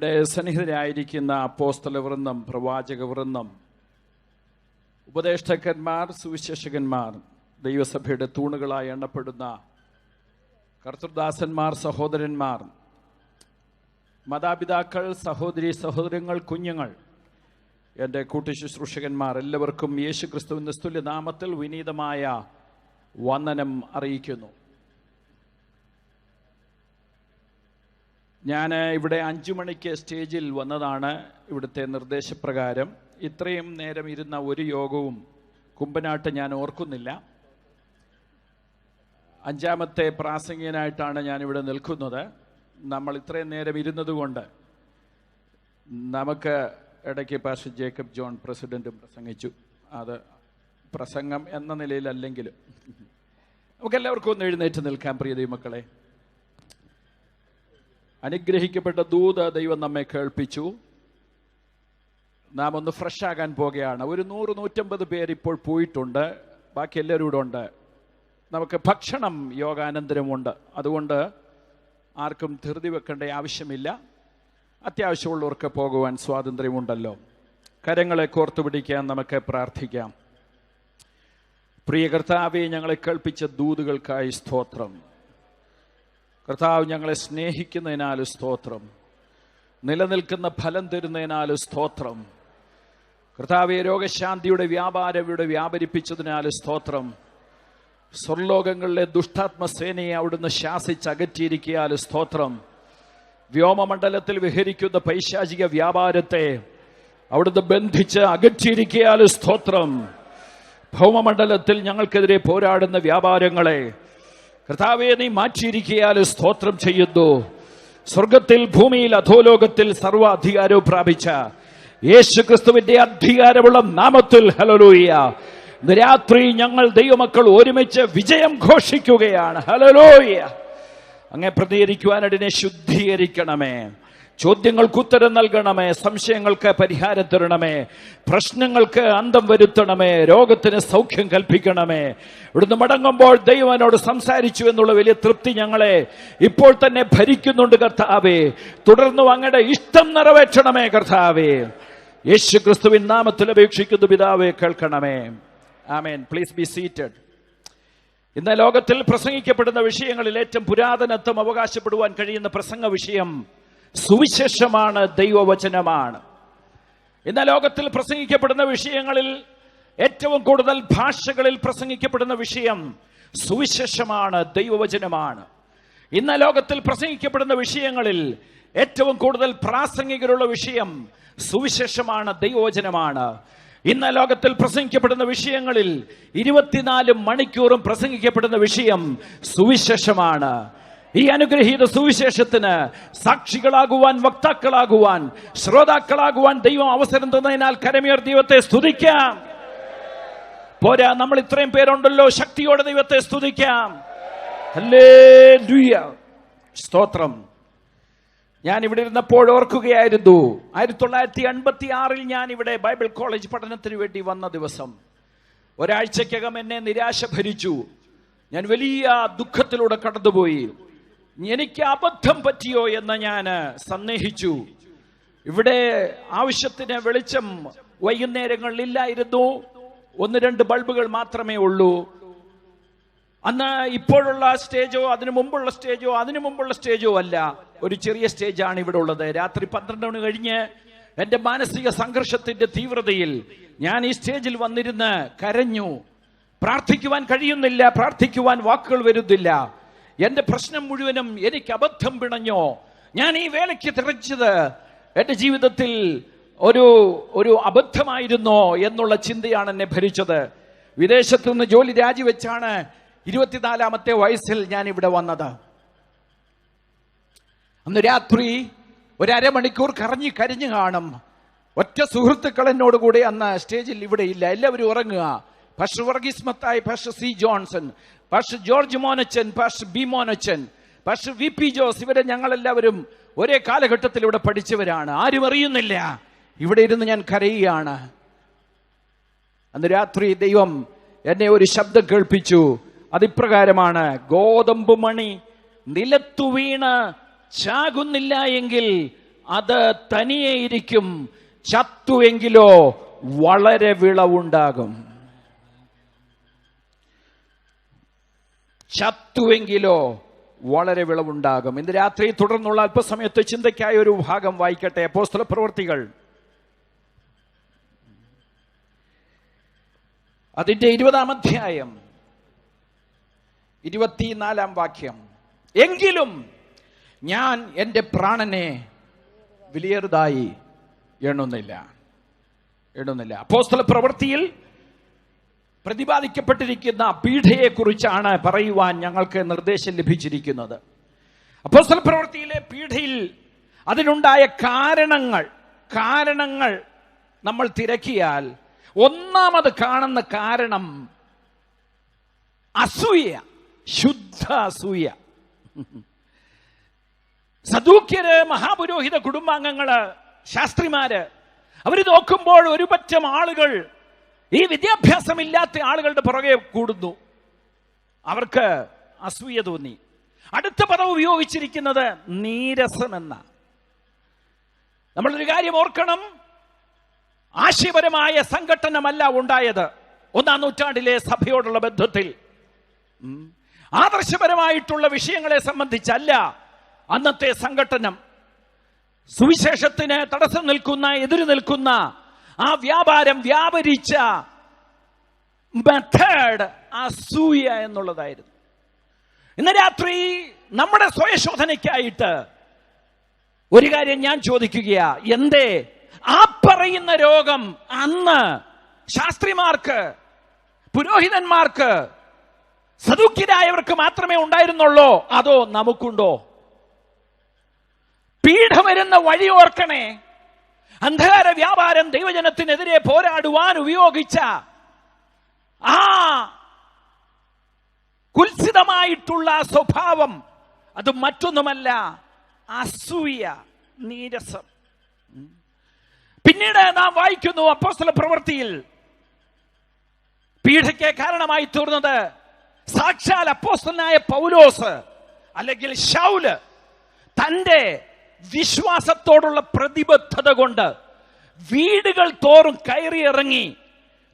ഇവിടെ സന്നിഹിതരായിരിക്കുന്ന അപ്പോസ്തല വൃന്ദം, പ്രവാചക വൃന്ദം, ഉപദേഷ്ടാക്കന്മാർ, സുവിശേഷകന്മാർ, ദൈവസഭയുടെ തൂണുകളായി എണ്ണപ്പെടുന്ന കർത്തൃദാസന്മാർ, സഹോദരന്മാർ, മാതാപിതാക്കൾ, സഹോദരി സഹോദരങ്ങൾ, കുഞ്ഞുങ്ങൾ, എൻ്റെ കൂട്ടുശുശ്രൂഷകന്മാർ, എല്ലാവർക്കും യേശു ക്രിസ്തുവിൻ്റെ നിസ്തുല്യ നാമത്തിൽ വിനീതമായ വന്ദനം അറിയിക്കുന്നു. ഞാൻ ഇവിടെ 5 മണിക്ക് സ്റ്റേജിൽ വന്നതാണ്. ഇവിടുത്തെ നിർദ്ദേശപ്രകാരം ഇത്രയും നേരം ഇരുന്ന ഒരു യോഗവും കുമ്പനാട്ട് ഞാൻ ഓർക്കുന്നില്ല. 5ാമത്തെ പ്രാസംഗികനായിട്ടാണ് ഞാനിവിടെ നിൽക്കുന്നത്. നമ്മൾ ഇത്രയും നേരം ഇരുന്നതുകൊണ്ട് നമുക്ക് ഇടയ്ക്ക് പാസ്റ്റർ ജേക്കബ് ജോൺ പ്രസിഡന്റും പ്രസംഗിച്ചു. അത് പ്രസംഗം എന്ന നിലയിലല്ലെങ്കിലും നമുക്കെല്ലാവർക്കും ഒന്ന് എഴുന്നേറ്റ് നിൽക്കാൻ പ്രിയ ദൈവമക്കളെ. അനുഗ്രഹിക്കപ്പെട്ട ദൂത് ദൈവം നമ്മെ കേൾപ്പിച്ചു. നാം ഒന്ന് ഫ്രഷ് ആകാൻ പോകുകയാണ്. ഒരു 100-150 പേര് ഇപ്പോൾ പോയിട്ടുണ്ട്. ബാക്കി എല്ലാവരും ഇവിടെ ഉണ്ട്. നമുക്ക് ഭക്ഷണം യോഗാനന്തരമുണ്ട്. അതുകൊണ്ട് ആർക്കും ധൃതി വെക്കേണ്ട ആവശ്യമില്ല. അത്യാവശ്യമുള്ളവർക്ക് പോകുവാൻ സ്വാതന്ത്ര്യമുണ്ടല്ലോ. കരങ്ങളെ കോർത്തുപിടിക്കാൻ നമുക്ക് പ്രാർത്ഥിക്കാം. പ്രിയ കർത്താവേ, ഞങ്ങളെ കേൾപ്പിച്ച ദൂതുകൾക്കായി സ്തോത്രം. കർത്താവ്, ഞങ്ങളെ സ്നേഹിക്കുന്നതിനാൽ സ്തോത്രം. നിലനിൽക്കുന്ന ഫലം തരുന്നതിനാൽ സ്തോത്രം. കർത്താവേ, രോഗശാന്തിയുടെ വ്യാപാരം ഇവിടെ വ്യാപരിപ്പിച്ചതിനാൽ സ്തോത്രം. സ്വർലോകങ്ങളിലെ ദുഷ്ടാത്മസേനയെ അവിടുന്ന് ശാസിച്ചകറ്റിയിരിക്കിയാൽ സ്തോത്രം. വ്യോമമണ്ഡലത്തിൽ വിഹരിക്കുന്ന പൈശാചിക വ്യാപാരത്തെ അവിടുന്ന് ബന്ധിച്ച് അകറ്റിയിരിക്കിയാൽ സ്തോത്രം. ഭൗമമണ്ഡലത്തിൽ ഞങ്ങൾക്കെതിരെ പോരാടുന്ന വ്യാപാരങ്ങളെ കർത്താവേ നീ മാറ്റിയിരിക്കിയാൽ സ്തോത്രം ചെയ്യുന്നു. സ്വർഗത്തിൽ, ഭൂമിയിൽ, അധോലോകത്തിൽ സർവ്വ അധികാരവും പ്രാപിച്ച യേശു ക്രിസ്തുവിന്റെ അധികാരമുള്ള നാമത്തിൽ ഹല്ലേലൂയ. ഇന്ന് രാത്രി ഞങ്ങൾ ദൈവമക്കൾ ഒരുമിച്ച് വിജയം ഘോഷിക്കുകയാണ്. ഹല്ലേലൂയ. അങ്ങേ പ്രതികരിക്കുവാനായിട്ട് എന്നെ ശുദ്ധീകരിക്കണമേ. ചോദ്യങ്ങൾക്ക് ഉത്തരം നൽകണമേ. സംശയങ്ങൾക്ക് പരിഹാരം തരണമേ. പ്രശ്നങ്ങൾക്ക് അന്തം വരുത്തണമേ. രോഗത്തിന് സൗഖ്യം കൽപ്പിക്കണമേ. ഇവിടുന്ന് മടങ്ങുമ്പോൾ ദൈവനോട് സംസാരിച്ചു എന്നുള്ള വലിയ തൃപ്തി ഞങ്ങളെ ഇപ്പോൾ തന്നെ ഭരിക്കുന്നുണ്ട് കർത്താവേ. തുടർന്നും അങ്ങയുടെ ഇഷ്ടം നിറവേറ്റണമേ കർത്താവേ. യേശു ക്രിസ്തുവിൻ നാമത്തിൽ അപേക്ഷിക്കുന്നു പിതാവേ, കേൾക്കണമേ. ആമേൻ. Please be seated. ഇന്ന് ലോകത്തിൽ പ്രസംഗിക്കപ്പെടുന്ന വിഷയങ്ങളിൽ ഏറ്റവും പുരാതനത്വം അവകാശപ്പെടുവാൻ കഴിയുന്ന പ്രസംഗ വിഷയം സുവിശേഷമാണ്, ദൈവവചനമാണ്. ഇന്ന് ലോകത്തിൽ പ്രസംഗിക്കപ്പെടുന്ന വിഷയങ്ങളിൽ ഏറ്റവും കൂടുതൽ ഭാഷകളിൽ പ്രസംഗിക്കപ്പെടുന്ന വിഷയം സുവിശേഷമാണ്, ദൈവവചനമാണ്. ഇന്ന് ലോകത്തിൽ പ്രസംഗിക്കപ്പെടുന്ന വിഷയങ്ങളിൽ ഏറ്റവും കൂടുതൽ പ്രാസംഗികരുള്ള വിഷയം സുവിശേഷമാണ്, ദൈവവചനമാണ്. ഇന്ന് ലോകത്തിൽ പ്രസംഗിക്കപ്പെടുന്ന വിഷയങ്ങളിൽ 24 മണിക്കൂറും പ്രസംഗിക്കപ്പെടുന്ന വിഷയം സുവിശേഷമാണ്. ഈ അനുഗ്രഹീത സുവിശേഷത്തിന് സാക്ഷികളാകുവാൻ, വക്താക്കളാകുവാൻ, ശ്രോതാക്കളാകുവാൻ ദൈവം അവസരം തന്നതിനാൽ കരമേർ ദൈവത്തെ സ്തുതിക്കാം. പോരാ, നമ്മൾ ഇത്രയും പേരുണ്ടല്ലോ, ശക്തിയോടെ ദൈവത്തെ സ്തുതിക്കാം. ഹല്ലേലൂയ, സ്തോത്രം. ഞാൻ ഇവിടെ ഇരുന്നപ്പോൾ ഓർക്കുകയായിരുന്നു, 1986 ഞാൻ ഇവിടെ ബൈബിൾ കോളേജ് പഠനത്തിന് വേണ്ടി വന്ന ദിവസം. ഒരാഴ്ചക്കകം എന്നെ നിരാശ ഭരിച്ചു. ഞാൻ വലിയ ദുഃഖത്തിലൂടെ കടന്നുപോയി. എനിക്ക് അബദ്ധം പറ്റിയോ എന്ന് ഞാൻ സന്ദേഹിച്ചു. ഇവിടെ ആവശ്യത്തിന് വെളിച്ചം വൈകുന്നേരങ്ങളിൽ ഇല്ലായിരുന്നു. 1-2 ബൾബുകൾ മാത്രമേ ഉള്ളൂ. അന്ന് ഇപ്പോഴുള്ള സ്റ്റേജോ അതിനു മുമ്പുള്ള സ്റ്റേജോ അതിനു മുമ്പുള്ള സ്റ്റേജോ അല്ല, ഒരു ചെറിയ സ്റ്റേജാണ് ഇവിടെ ഉള്ളത്. രാത്രി 12 മണി കഴിഞ്ഞ് എൻ്റെ മാനസിക സംഘർഷത്തിന്റെ തീവ്രതയിൽ ഞാൻ ഈ സ്റ്റേജിൽ വന്നിരുന്ന് കരഞ്ഞു. പ്രാർത്ഥിക്കുവാൻ കഴിയുന്നില്ല, പ്രാർത്ഥിക്കുവാൻ വാക്കുകൾ വരുന്നില്ല. എൻ്റെ പ്രശ്നം മുഴുവനും എനിക്ക് അബദ്ധം പിണഞ്ഞോ, ഞാൻ ഈ വേലയ്ക്ക് തിരച്ചത് എൻ്റെ ജീവിതത്തിൽ ഒരു അബദ്ധമായിരുന്നോ എന്നുള്ള ചിന്തയാണ് എന്നെ ഭരിച്ചത്. വിദേശത്തു നിന്ന് ജോലി രാജിവെച്ചാണ് 24ാമത്തെ വയസ്സിൽ ഞാൻ ഇവിടെ വന്നത്. അന്ന് രാത്രി 1/2 മണിക്കൂർ കരഞ്ഞു കാണും. ഒറ്റ സുഹൃത്തുക്കൾ എന്നോട് കൂടെ അന്ന് സ്റ്റേജിൽ ഇവിടെ ഇല്ല, എല്ലാവരും ഉറങ്ങുക. Pastor Varghese Mathai, pastor C Johnson, pastor George Monachan, pastor B Monachan, pastor V P Jose, ഇവരെ ഞങ്ങളെല്ലാവരും ഒരേ കാലഘട്ടത്തിൽ ഇവിടെ പഠിച്ചവരാണ്. ആരും അറിയുന്നില്ല. ഇവിടെ ഇരുന്ന് ഞാൻ കരയുകയാണ്. അന്ന് രാത്രി ദൈവം എന്നെ ഒരു ശബ്ദം കേൾപ്പിച്ചു. അതിപ്രകാരമാണ്: ഗോതമ്പ് മണി നിലത്തു വീണ് ചാകുന്നില്ല എങ്കിൽ അത് തനിയെ ഇരിക്കും, ചത്തുവെങ്കിലോ വളരെ വിളവുണ്ടാകും. ചത്തുവെങ്കിലോ വളരെ വിളവുണ്ടാകും. ഇന്ന് രാത്രി തുടർന്നുള്ള അല്പസമയത്ത് ചിന്തയ്ക്കായ ഒരു ഭാഗം വായിക്കട്ടെ. അപ്പോസ്തലപ്രവൃത്തികൾ അതിന്റെ 20-ാം അധ്യായം 24-ാം വാക്യം. എങ്കിലും ഞാൻ എൻ്റെ പ്രാണനെ വിലയേറുതായി എണ്ണുന്നില്ല. അപ്പോസ്തലപ്രവൃത്തിയിൽ പ്രതിപാദിക്കപ്പെട്ടിരിക്കുന്ന പീഡയെ കുറിച്ചാണ് പറയുവാൻ ഞങ്ങൾക്ക് നിർദ്ദേശം ലഭിച്ചിരിക്കുന്നത്. അപ്പോസ്തലപ്രവൃത്തിയിലെ പീഡയിൽ അതിനുണ്ടായ കാരണങ്ങൾ നമ്മൾ തിരക്കിയാൽ ഒന്നാമത് കാണുന്ന കാരണം അസൂയ, ശുദ്ധ അസൂയ. സദൂക്യര്, മഹാപുരോഹിത കുടുംബാംഗങ്ങള്, ശാസ്ത്രിമാര്, അവര് നോക്കുമ്പോൾ ഒരു പറ്റം ആളുകൾ ഈ വിദ്യാഭ്യാസമില്ലാത്ത ആളുകളുടെ പുറകെ കൂടുന്നു. അവർക്ക് അസൂയ തോന്നി. അടുത്ത പദം ഉപയോഗിച്ചിരിക്കുന്നത് നീരസമെന്ന. നമ്മളൊരു കാര്യം ഓർക്കണം, ആശയപരമായ സംഘട്ടനമല്ല ഉണ്ടായത് 1-ാം നൂറ്റാണ്ടിലെ സഭയോടുള്ള ബന്ധത്തിൽ. ആദർശപരമായിട്ടുള്ള വിഷയങ്ങളെ സംബന്ധിച്ചല്ല അന്നത്തെ സംഘട്ടനം. സുവിശേഷത്തിന് തടസ്സം നിൽക്കുന്ന, എതിര് നിൽക്കുന്ന ആ വ്യാപാരം വ്യാപരിച്ച മെത്തേഡ് അസൂയ എന്നുള്ളതായിരുന്നു. ഇന്ന് രാത്രി നമ്മുടെ സ്വയശോധനയ്ക്കായിട്ട് ഒരു കാര്യം ഞാൻ ചോദിക്കുകയാ, എന്തേ ആ പറയുന്ന രോഗം അന്ന് ശാസ്ത്രിമാർക്ക്, പുരോഹിതന്മാർക്ക്, സദൂക്യരായവർക്ക് മാത്രമേ ഉണ്ടായിരുന്നുള്ളോ, അതോ നമുക്കുണ്ടോ? പീഡ വരുന്ന വഴി ഓർക്കണേ. അന്ധകാര വ്യാപാരം ദൈവജനത്തിനെതിരെ പോരാടുവാൻ ഉപയോഗിച്ച ആ കുൽസിതമായിട്ടുള്ള സ്വഭാവം അത് മറ്റൊന്നുമല്ല, അസൂയ, നീരസം. പിന്നീട് നാം വായിക്കുന്നു അപ്പോസ്തലപ്രവൃത്തിയിൽ പീഡയ്ക്ക് കാരണമായി തീർന്നത് സാക്ഷാൽ അപ്പോസ്തലനായ പൗലോസ് അല്ലെങ്കിൽ ശൗല് തന്റെ വിശ്വാസത്തോടുള്ള പ്രതിബദ്ധത കൊണ്ട് വീടുകൾ തോറും കയറിയിറങ്ങി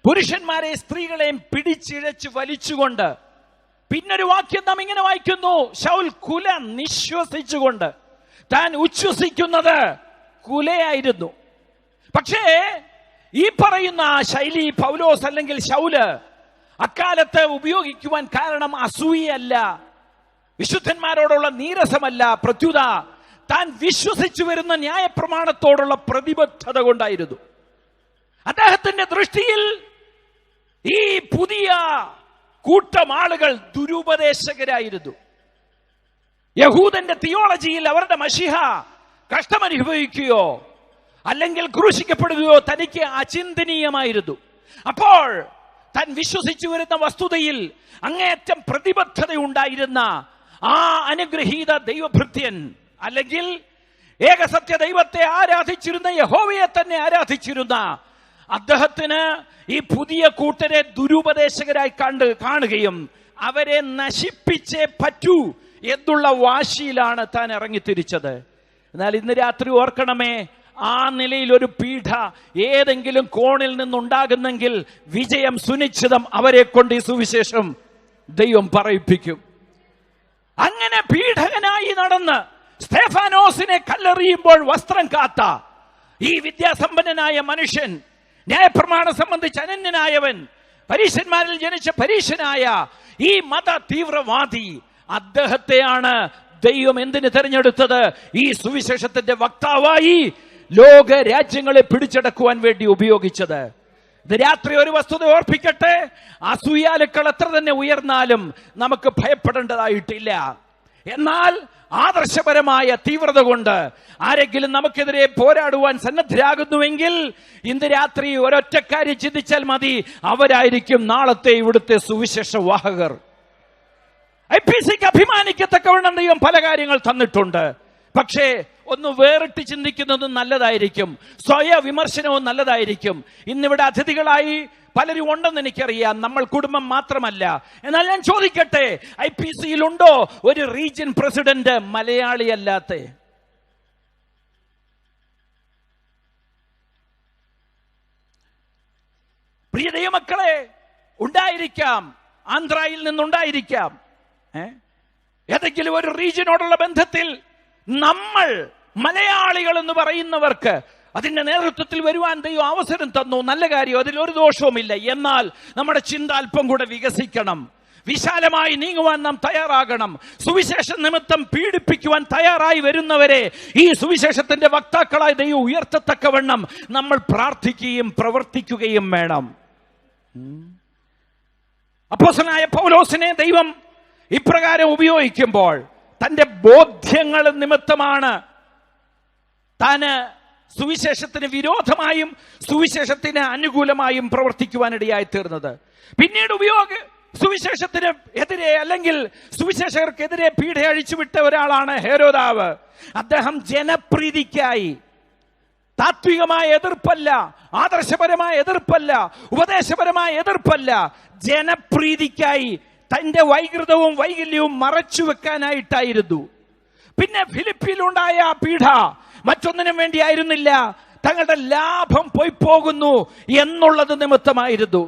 പുരുഷന്മാരെ സ്ത്രീകളെയും പിടിച്ചിഴച്ച് വലിച്ചുകൊണ്ട്, പിന്നൊരു വാക്യം നാം ഇങ്ങനെ വായിക്കുന്നു, ശൗൽ കുല നിശ്വസിച്ചുകൊണ്ട്. താൻ ഉച്ഛ്വസിക്കുന്നത് കുലയായിരുന്നു. പക്ഷേ ഈ പറയുന്ന ശൈലി പൗലോസ് അല്ലെങ്കിൽ ശൗല് അക്കാലത്ത് ഉപയോഗിക്കുവാൻ കാരണം അസൂയയല്ല, വിശുദ്ധന്മാരോടുള്ള നീരസമല്ല, പ്രത്യുത താൻ വിശ്വസിച്ചു വരുന്ന ന്യായപ്രമാണത്തോടുള്ള പ്രതിബദ്ധത കൊണ്ടായിരുന്നു. അദ്ദേഹത്തിന്റെ ദൃഷ്ടിയിൽ ഈ പുതിയ കൂട്ടം ആളുകൾ ദുരുപദേശകരായിരുന്നു. യഹൂദന്റെ തിയോളജിയിൽ അവരുടെ മശിഹ കഷ്ടമനുഭവിക്കുകയോ അല്ലെങ്കിൽ ക്രൂശിക്കപ്പെടുകയോ തനിക്ക് അചിന്തനീയമായിരുന്നു. അപ്പോൾ താൻ വിശ്വസിച്ചു വരുന്ന വസ്തുതയിൽ അങ്ങേയറ്റം പ്രതിബദ്ധത ഉണ്ടായിരുന്ന ആ അനുഗ്രഹീത ദൈവഭൃത്യൻ അല്ലെങ്കിൽ ഏകസത്യ ദൈവത്തെ ആരാധിച്ചിരുന്ന, യഹോവയെ തന്നെ ആരാധിച്ചിരുന്ന അദ്ദേഹത്തിന് ഈ പുതിയ കൂട്ടരെ ദുരുപദേശകരായി കാണുകയും അവരെ നശിപ്പിച്ചേ പറ്റൂ എന്നുള്ള വാശിയിലാണ് താൻ ഇറങ്ങിത്തിരിച്ചത്. എന്നാൽ ഇന്ന് രാത്രി ഓർക്കണമേ, ആ നിലയിൽ ഒരു പീഡ ഏതെങ്കിലും കോണിൽ നിന്നുണ്ടാകുന്നെങ്കിൽ വിജയം സുനിശ്ചിതം. അവരെ കൊണ്ട് ഈ സുവിശേഷം ദൈവം പറയിപ്പിക്കും. അങ്ങനെ പീഡകനായി നടന്ന് സ്തെഫാനോസിനെ കല്ലെറിയുമ്പോൾ വസ്ത്രം കാത്ത ഈ വിദ്യാസമ്പന്നനായ മനുഷ്യൻ, ന്യായപ്രമാണം സംബന്ധിച്ച് അനന്യനായവൻ, പരീശന്മാരിൽ ജനിച്ച പരീശനായ ഈ മത തീവ്രവാദി, അദ്ദേഹത്തെയാണ് ദൈവം എന്തിന് തെരഞ്ഞെടുത്തത്? ഈ സുവിശേഷത്തിന്റെ വക്താവായി ലോക രാജ്യങ്ങളെ പിടിച്ചടക്കുവാൻ വേണ്ടി ഉപയോഗിച്ചത്. ഇത് രാത്രി ഒരു വസ്തുത ഓർപ്പിക്കട്ടെ, അസൂയാലുക്കൾ എത്ര തന്നെ ഉയർന്നാലും നമുക്ക് ഭയപ്പെടേണ്ടതായിട്ടില്ല. എന്നാൽ ആദർശപരമായ തീവ്രത കൊണ്ട് ആരെങ്കിലും നമുക്കെതിരെ പോരാടുവാൻ സന്നദ്ധരാകുന്നുവെങ്കിൽ ഇന്ന് രാത്രി ഒരൊറ്റ കാര്യം ചിന്തിച്ചാൽ മതി, അവരായിരിക്കും നാളത്തെ ഇവിടുത്തെ സുവിശേഷ വാഹകർ. IPCക്ക് അഭിമാനിക്കത്തക്കവണ്ണം ദൈവം പല കാര്യങ്ങൾ തന്നിട്ടുണ്ട്. പക്ഷേ ഒന്ന് വേറിട്ട് ചിന്തിക്കുന്നതും നല്ലതായിരിക്കും, സ്വയ വിമർശനവും നല്ലതായിരിക്കും. ഇന്നിവിടെ അതിഥികളായി പലരും ഉണ്ടെന്ന് എനിക്കറിയാം, നമ്മൾ കുടുംബം മാത്രമല്ല. എന്നാൽ ഞാൻ ചോദിക്കട്ടെ, IPCയിലുണ്ടോ ഒരു റീജിയൻ പ്രസിഡന്റ് മലയാളി അല്ലാത്ത? പ്രിയ ദൈവമക്കളെ, ഉണ്ടായിരിക്കാം, ആന്ധ്രയിൽ നിന്നുണ്ടായിരിക്കാം, ഏതെങ്കിലും ഒരു റീജിയനോടുള്ള ബന്ധത്തിൽ നമ്മൾ മലയാളികൾ എന്ന് പറയുന്നവർക്ക് അതിന്റെ നേതൃത്വത്തിൽ വരുവാൻ ദൈവം അവസരം തന്നു. നല്ല കാര്യം, അതിലൊരു ദോഷവുമില്ല. എന്നാൽ നമ്മുടെ ചിന്ത അല്പം കൂടെ വികസിക്കണം. വിശാലമായി നീങ്ങുവാൻ നാം തയ്യാറാകണം. സുവിശേഷ നിമിത്തം പീഡിപ്പിക്കുവാൻ തയ്യാറായി വരുന്നവരെ ഈ സുവിശേഷത്തിന്റെ വക്താക്കളായി ദൈവം ഉയർത്തത്തക്കവണ്ണം നമ്മൾ പ്രാർത്ഥിക്കുകയും പ്രവർത്തിക്കുകയും വേണം. അപ്പോസ്തലനായ പൗലോസിനെ ദൈവം ഇപ്രകാരം ഉപയോഗിക്കുമ്പോൾ തന്റെ ബോധ്യങ്ങൾ നിമിത്തമാണ് താന് സുവിശേഷത്തിന് വിരോധമായും സുവിശേഷത്തിന് അനുകൂലമായും പ്രവർത്തിക്കുവാനിടയായി തീർന്നത്. പിന്നീട് സുവിശേഷത്തിന് എതിരെ അല്ലെങ്കിൽ സുവിശേഷകർക്കെതിരെ പീഡ അഴിച്ചുവിട്ട ഒരാളാണ് ഹെരോദാവ്. അദ്ദേഹം ജനപ്രീതിക്കായി, താത്വികമായ എതിർപ്പല്ല, ആദർശപരമായ എതിർപ്പല്ല, ഉപദേശപരമായ എതിർപ്പല്ല, ജനപ്രീതിക്കായി തന്റെ വൈകൃതവും വൈകല്യവും മറച്ചു വെക്കാനായിട്ടായിരുന്നു. പിന്നെ ഫിലിപ്പിയിലുണ്ടായ പീഡ മറ്റൊന്നിനും വേണ്ടിയായിരുന്നില്ല, തങ്ങളുടെ ലാഭം പോയി പോകുന്നു എന്നുള്ളത് നിമിത്തമായിരുന്നു.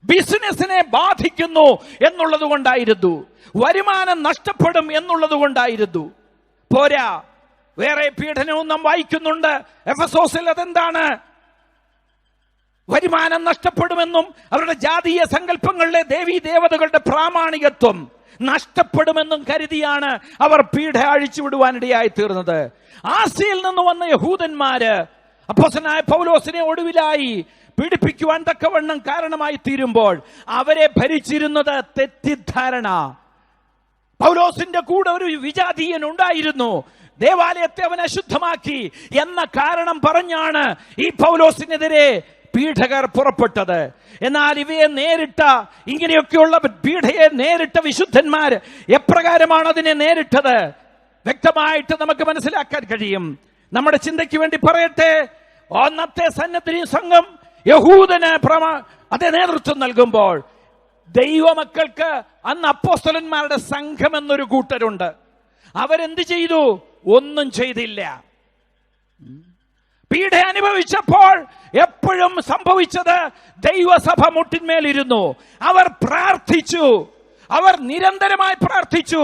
ബിസിനസിനെ ബാധിക്കുന്നു എന്നുള്ളത് കൊണ്ടായിരുന്നു. വരുമാനം നഷ്ടപ്പെടും എന്നുള്ളത് കൊണ്ടായിരുന്നു. പോരാ, വേറെ പീഡനവും നാം വായിക്കുന്നുണ്ട്. എഫെസോസിൽ അതെന്താണ്? വരുമാനം നഷ്ടപ്പെടുമെന്നും അവരുടെ ജാതീയ സങ്കല്പങ്ങളിലെ ദേവീ ദേവതകളുടെ പ്രാമാണികത്വം നഷ്ടപ്പെടുമെന്നും കരുതിയാണ് അവർ പീഡ അഴിച്ചുവിടുവാനിടയായി തീർന്നത്. ആസിയയിൽ നിന്ന് വന്ന യഹൂദന്മാര് അപ്പോസ്തലനായ പൗലോസിനെ ഒടുവിലായി പീഡിപ്പിക്കുവാൻ തക്കവണ്ണം കാരണമായി തീരുമ്പോൾ അവരെ ഭരിച്ചിരുന്നത് തെറ്റിദ്ധാരണ. പൗലോസിന്റെ കൂടെ ഒരു വിജാതീയൻ ഉണ്ടായിരുന്നു, ദേവാലയത്തെ അവൻ അശുദ്ധമാക്കി എന്ന കാരണം പറഞ്ഞാണ് ഈ പൗലോസിനെതിരെ പീഡകർ പുറപ്പെട്ടത്. എന്നാൽ ഇവയെ നേരിട്ട, ഇങ്ങനെയൊക്കെയുള്ള പീഡയെ നേരിട്ട വിശുദ്ധന്മാർ എപ്രകാരമാണ് അതിനെ നേരിട്ടത് വ്യക്തമായിട്ട് നമുക്ക് മനസ്സിലാക്കാൻ കഴിയും. നമ്മുടെ ചിന്തയ്ക്ക് വേണ്ടി പറയട്ടെ, ഒന്നത്തെ സന്നദ്ധി സംഘം യഹൂദന് അതേ നേതൃത്വം നൽകുമ്പോൾ ദൈവമക്കൾക്ക് അന്ന് അപ്പോസ്തലന്മാരുടെ സംഘം എന്നൊരു കൂട്ടരുണ്ട്. അവരെന്ത് ചെയ്തു? ഒന്നും ചെയ്തില്ല. പീഡ അനുഭവിച്ചപ്പോൾ എപ്പോഴും സംഭവിച്ചത് ദൈവസഭ മുട്ടിന്മേലിരുന്നു. അവർ പ്രാർത്ഥിച്ചു, അവർ നിരന്തരമായി പ്രാർത്ഥിച്ചു,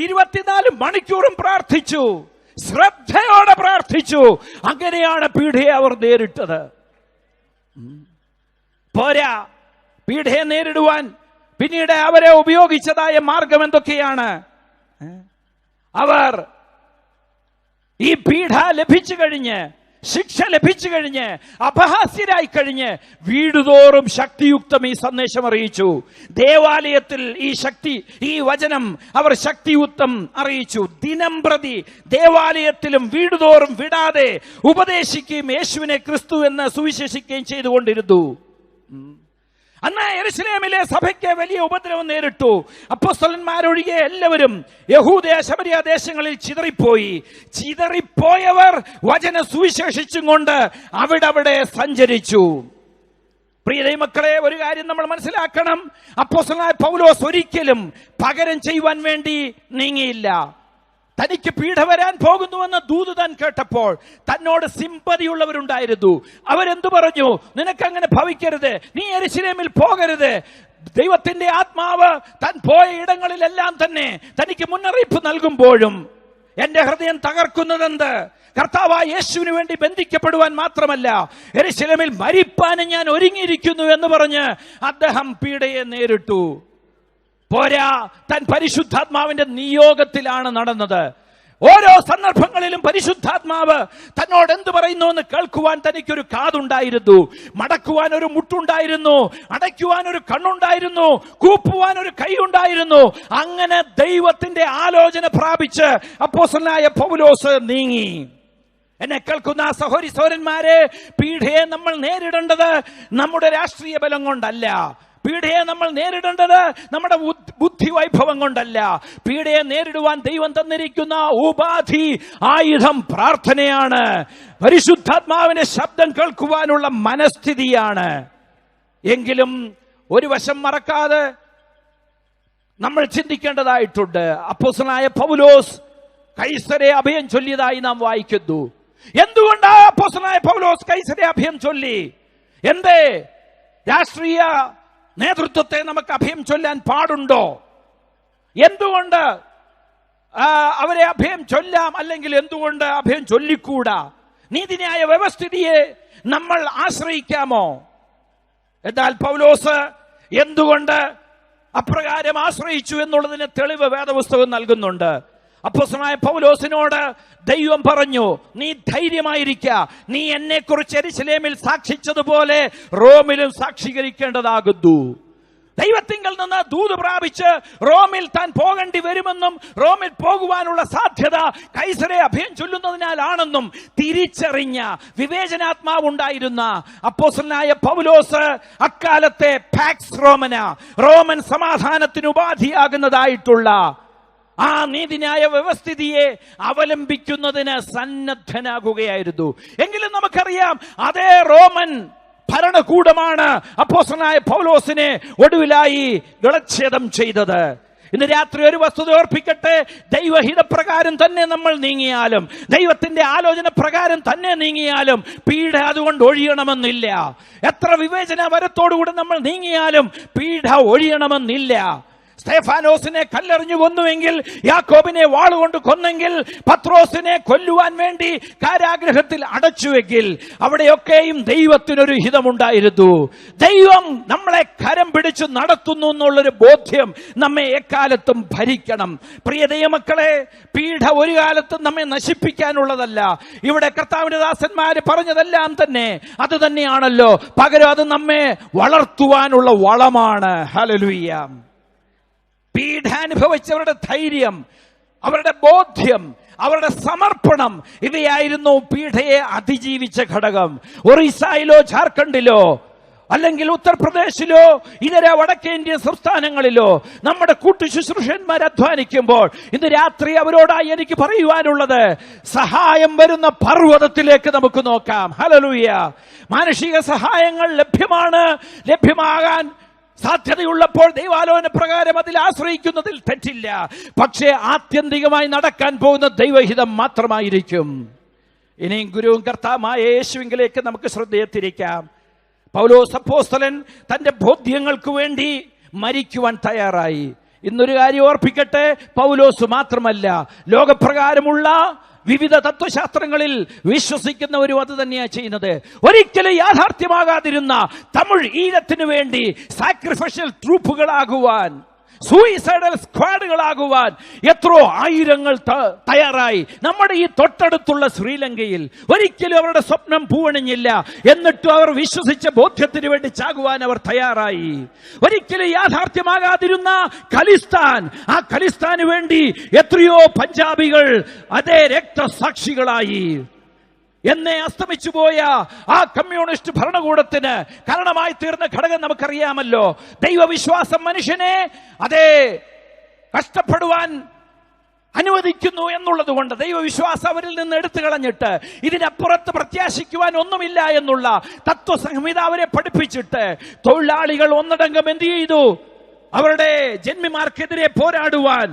24 മണിക്കൂറും പ്രാർത്ഥിച്ചു, ശ്രദ്ധയോടെ പ്രാർത്ഥിച്ചു. അങ്ങനെയാണ് പീഡയെ അവർ നേരിട്ടത്. പോരാ, പീഡയെ നേരിടുവാൻ പിന്നീട് അവരെ ഉപയോഗിച്ചതായ മാർഗം എന്തൊക്കെയാണ്? അവർ ഈ പീഡ ലഭിച്ചു കഴിഞ്ഞ്, ശിക്ഷ ലഭിച്ചു കഴിഞ്ഞ്, അപഹാസ്യരായി കഴിഞ്ഞ് വീടുതോറും ശക്തിയുക്തം ഈ സന്ദേശം അറിയിച്ചു. ദേവാലയത്തിൽ ഈ ശക്തി, ഈ വചനം അവർ ശക്തിയുക്തം അറിയിച്ചു. ദിനം പ്രതി ദേവാലയത്തിലും വീടുതോറും വിടാതെ ഉപദേശിക്കുകയും യേശുവിനെ ക്രിസ്തു എന്ന് സുവിശേഷിക്കുകയും ചെയ്തുകൊണ്ടിരുന്നു. അന്ന് യെരുശലേമിലെ സഭയ്ക്ക് വലിയ ഉപദ്രവം നേരിട്ടു. അപ്പോസ്തലന്മാരൊഴികെ എല്ലാവരും യഹൂദയ ശമരിയ ദേശങ്ങളിൽ ചിതറിപ്പോയവർ വചന സുവിശേഷിച്ചും കൊണ്ട് അവിടെ സഞ്ചരിച്ചു. പ്രിയ ദൈവമക്കളെ, ഒരു കാര്യം നമ്മൾ മനസ്സിലാക്കണം. അപ്പോസ്തലനായ പൗലോസ് ഒരിക്കലും പകരം ചെയ്യുവാൻ വേണ്ടി നീങ്ങിയില്ല. തനിക്ക് പീഡ വരാൻ പോകുന്നുവെന്ന് ദൂത് താൻ കേട്ടപ്പോൾ തന്നോട് സിമ്പതിയുള്ളവരുണ്ടായിരുന്നു. അവരെന്തു പറഞ്ഞു? നിനക്കങ്ങനെ ഭവിക്കരുത്, നീ യെരുശലേമിൽ പോകരുത്. ദൈവത്തിന്റെ ആത്മാവ് താൻ പോയ ഇടങ്ങളിലെല്ലാം തന്നെ തനിക്ക് മുന്നറിയിപ്പ് നൽകുമ്പോഴും എന്റെ ഹൃദയം തകർക്കുന്നതെന്ത്? കർത്താവായ യേശുവിന് വേണ്ടി ബന്ധിക്കപ്പെടുവാൻ മാത്രമല്ല, യെരുശലേമിൽ മരിപ്പാനും ഞാൻ ഒരുങ്ങിയിരിക്കുന്നു എന്ന് പറഞ്ഞ് അദ്ദേഹം പീഡയെ നേരിട്ടു. പോരാ, താൻ പരിശുദ്ധാത്മാവിന്റെ നിയോഗത്തിലാണ് നടന്നത്. ഓരോ സന്ദർഭങ്ങളിലും പരിശുദ്ധാത്മാവ് തന്നോട് എന്ത് പറയുന്നു എന്ന് കേൾക്കുവാൻ തനിക്കൊരു കാതുണ്ടായിരുന്നു, മടക്കുവാൻ ഒരു മുട്ടുണ്ടായിരുന്നു, അടയ്ക്കുവാൻ ഒരു കണ്ണുണ്ടായിരുന്നു, കൂപ്പുവാൻ ഒരു കൈ ഉണ്ടായിരുന്നു. അങ്ങനെ ദൈവത്തിന്റെ ആലോചന പ്രാപിച്ച് അപ്പോസ്തലനായ പൗലോസ് നീങ്ങി. എന്നെ കേൾക്കുന്ന സഹോദരി സഹോദരന്മാരെ, പീഡയെ നമ്മൾ നേരിടേണ്ടത് നമ്മുടെ രാഷ്ട്രീയ ബലം കൊണ്ടല്ല. പീഡയെ നമ്മൾ നേരിടേണ്ടത് നമ്മുടെ ബുദ്ധി വൈഭവം കൊണ്ടല്ല. പീഡയെ നേരിടുവാൻ ദൈവം തന്നിരിക്കുന്ന ഉപാധി, ആയുധം പ്രാർത്ഥനയാണ്, പരിശുദ്ധാത്മാവിന്റെ ശബ്ദം കേൾക്കുവാനുള്ള മനസ്ഥിതിയാണ്. എങ്കിലും ഒരു വശം മറക്കാതെ നമ്മൾ ചിന്തിക്കേണ്ടതായിട്ടുണ്ട്. അപ്പോസ്തലനായ പൗലോസ് കൈസരെ അഭയം ചൊല്ലിയതായി നാം വായിക്കുന്നു. എന്തുകൊണ്ടാണ് അപ്പോസ്തലനായ പൗലോസ് കൈസരെ അഭയം ചൊല്ലി? എന്തേ? രാഷ്ട്രീയ നേതൃത്വത്തെ നമുക്ക് അഭയം ചൊല്ലാൻ പാടുണ്ടോ? എന്തുകൊണ്ട് അവരെ അഭയം ചൊല്ലാം, അല്ലെങ്കിൽ എന്തുകൊണ്ട് അഭയം ചൊല്ലിക്കൂടാ? നീതിന്യായ വ്യവസ്ഥിതിയെ നമ്മൾ ആശ്രയിക്കാമോ? എന്നാൽ പൗലോസ് എന്തുകൊണ്ട് അപ്രകാരം ആശ്രയിച്ചു എന്നുള്ളതിന് തെളിവ് വേദപുസ്തകം നൽകുന്നുണ്ട്. അപ്പോസ്തലനായ പൗലോസിനോട് ദൈവം പറഞ്ഞു, നീ ധൈര്യമായിരിക്കുക, നീ എന്നെക്കുറിച്ച് യെരൂശലേമിൽ സാക്ഷിച്ചതുപോലെ റോമിലും സാക്ഷീകരിക്കേണ്ടതാകുന്നു. ദൈവത്തിങ്കൽ നിന്ന് ദൂത് പ്രാപിച്ച് റോമിൽ താൻ പോകേണ്ടി വരുമെന്നും റോമിൽ പോകുവാനുള്ള സാധ്യത കൈസരെ അഭയം ചൊല്ലുന്നതിനാലാണെന്നും തിരിച്ചറിഞ്ഞ വിവേചനാത്മാവുണ്ടായിരുന്ന അപ്പോസ്തലനായ പൗലോസ് അക്കാലത്തെ പാക്സ് റോമന, റോമൻ സമാധാനത്തിന് ഉപാധിയാകുന്നതായിട്ടുള്ള ആ നീതിന്യായ വ്യവസ്ഥിതിയെ അവലംബിക്കുന്നതിന് സന്നദ്ധനാകുകയായിരുന്നു. എങ്കിലും നമുക്കറിയാം, അതേ റോമൻ ഭരണകൂടമാണ് അപ്പോസ്തലനായ പൗലോസിനെ ഒടുവിലായി ഗളച്ഛേദം ചെയ്തത്. ഇന്ന് രാത്രി ഒരു വസ്തുത ഓർപ്പിക്കട്ടെ, ദൈവഹിതപ്രകാരം തന്നെ നമ്മൾ നീങ്ങിയാലും, ദൈവത്തിന്റെ ആലോചന പ്രകാരം തന്നെ നീങ്ങിയാലും പീഡ അതുകൊണ്ട് ഒഴിയണമെന്നില്ല. എത്ര വിവേചന വരത്തോടുകൂടി നമ്മൾ നീങ്ങിയാലും പീഡ ഒഴിയണമെന്നില്ല. സ്തെഫാനോസിനെ കല്ലെറിഞ്ഞു കൊന്നുവെങ്കിൽ, യാക്കോബിനെ വാളുകൊണ്ട് കൊന്നെങ്കിൽ, പത്രോസിനെ കൊല്ലുവാൻ വേണ്ടി കാരാഗ്രഹത്തിൽ അടച്ചുവെങ്കിൽ, അവിടെയൊക്കെയും ദൈവത്തിനൊരു ഹിതമുണ്ടായിരുന്നു. ദൈവം നമ്മളെ കരം പിടിച്ചു നടത്തുന്നു എന്നുള്ളൊരു ബോധ്യം നമ്മെ എക്കാലത്തും ഭരിക്കണം. പ്രിയ ദൈവമക്കളെ, പീഡ ഒരു കാലത്തും നമ്മെ നശിപ്പിക്കാനുള്ളതല്ല. ഇവിടെ കർത്താവിന്റെ ദാസന്മാര് പറഞ്ഞതെല്ലാം തന്നെ അത് തന്നെയാണല്ലോ. പകരം അത് നമ്മെ വളർത്തുവാനുള്ള വളമാണ്. ഹല്ലേലൂയ. പീഡ അനുഭവിച്ചവരുടെ ധൈര്യം, അവരുടെ ബോധ്യം, അവരുടെ സമർപ്പണം, ഇവയായിരുന്നു പീഡയെ അതിജീവിച്ച ഘടകം. ഒറീസയിലോ ജാർഖണ്ഡിലോ അല്ലെങ്കിൽ ഉത്തർപ്രദേശിലോ ഇതര വടക്കേന്ത്യൻ സംസ്ഥാനങ്ങളിലോ നമ്മുടെ കൂട്ടു ശുശ്രൂഷന്മാർ അധ്വാനിക്കുമ്പോൾ ഇന്ന് രാത്രി അവരോടായി എനിക്ക് പറയുവാനുള്ളത്, സഹായം വരുന്ന പർവ്വതത്തിലേക്ക് നമുക്ക് നോക്കാം. ഹല്ലേലൂയ. മാനുഷിക സഹായങ്ങൾ ലഭ്യമാകാൻ സാധ്യതയുള്ളപ്പോൾ ദൈവാലോചന പ്രകാരം അതിൽ ആശ്രയിക്കുന്നതിൽ തെറ്റില്ല. പക്ഷേ ആത്യന്തികമായി നടക്കാൻ പോകുന്ന ദൈവഹിതം മാത്രമായിരിക്കും. ഇനിയും ഗുരുവും കർത്താവുമായ യേശുവിലേക്ക് നമുക്ക് ശ്രദ്ധയെ തിരിക്കാം. പൗലോസ് അപ്പോസ്തലൻ തന്റെ ബോധ്യങ്ങൾക്ക് വേണ്ടി മരിക്കുവാൻ തയ്യാറായി. ഇന്നൊരു കാര്യം ഓർപ്പിക്കട്ടെ, പൗലോസ് മാത്രമല്ല, ലോകപ്രകാരമുള്ള വിവിധ തത്വശാസ്ത്രങ്ങളിൽ വിശ്വസിക്കുന്നവരും അത് തന്നെയാണ് ചെയ്യുന്നത്. ഒരിക്കലും യാഥാർത്ഥ്യമാകാതിരുന്ന തമിഴ് ഈഴത്തിന് വേണ്ടി സാക്രിഫിഷ്യൽ ട്രൂപ്പുകളാകുവാൻ, സൂയിസൈഡൽ സ്ക്വാഡുകളാകുവാൻ എത്രയോ ആയിരങ്ങൾ തയ്യാറായി. നമ്മുടെ ഈ തൊട്ടടുത്തുള്ള ശ്രീലങ്കയിൽ ഒരിക്കലും അവരുടെ സ്വപ്നം പൂവണിഞ്ഞില്ല. എന്നിട്ടും അവർ വിശ്വസിച്ച ബോധ്യത്തിന് വേണ്ടി ചാകുവാൻ അവർ തയ്യാറായി. ഒരിക്കലും യാഥാർത്ഥ്യമാകാതിരുന്ന ഖലിസ്ഥാൻ, ആ ഖലിസ്ഥാന് വേണ്ടി എത്രയോ പഞ്ചാബികൾ അതേ രക്തസാക്ഷികളായി. എന്നെ അസ്തമിച്ചു പോയ ആ കമ്മ്യൂണിസ്റ്റ് ഭരണകൂടത്തിന് കാരണമായി തീർന്ന ഘടകം നമുക്കറിയാമല്ലോ. ദൈവവിശ്വാസം മനുഷ്യനെ അതേ കഷ്ടപ്പെടുവാൻ അനുവദിക്കുന്നു എന്നുള്ളത് കൊണ്ട് ദൈവവിശ്വാസം അവരിൽ നിന്ന് എടുത്തു കളഞ്ഞിട്ട് ഇതിനപ്പുറത്ത് പ്രത്യാശിക്കുവാൻ ഒന്നുമില്ല എന്നുള്ള തത്വസംഹിത അവരെ പഠിപ്പിച്ചിട്ട് തൊഴിലാളികൾ ഒന്നടങ്കം എന്ത് ചെയ്തു? അവരുടെ ജന്മിമാർക്കെതിരെ പോരാടുവാൻ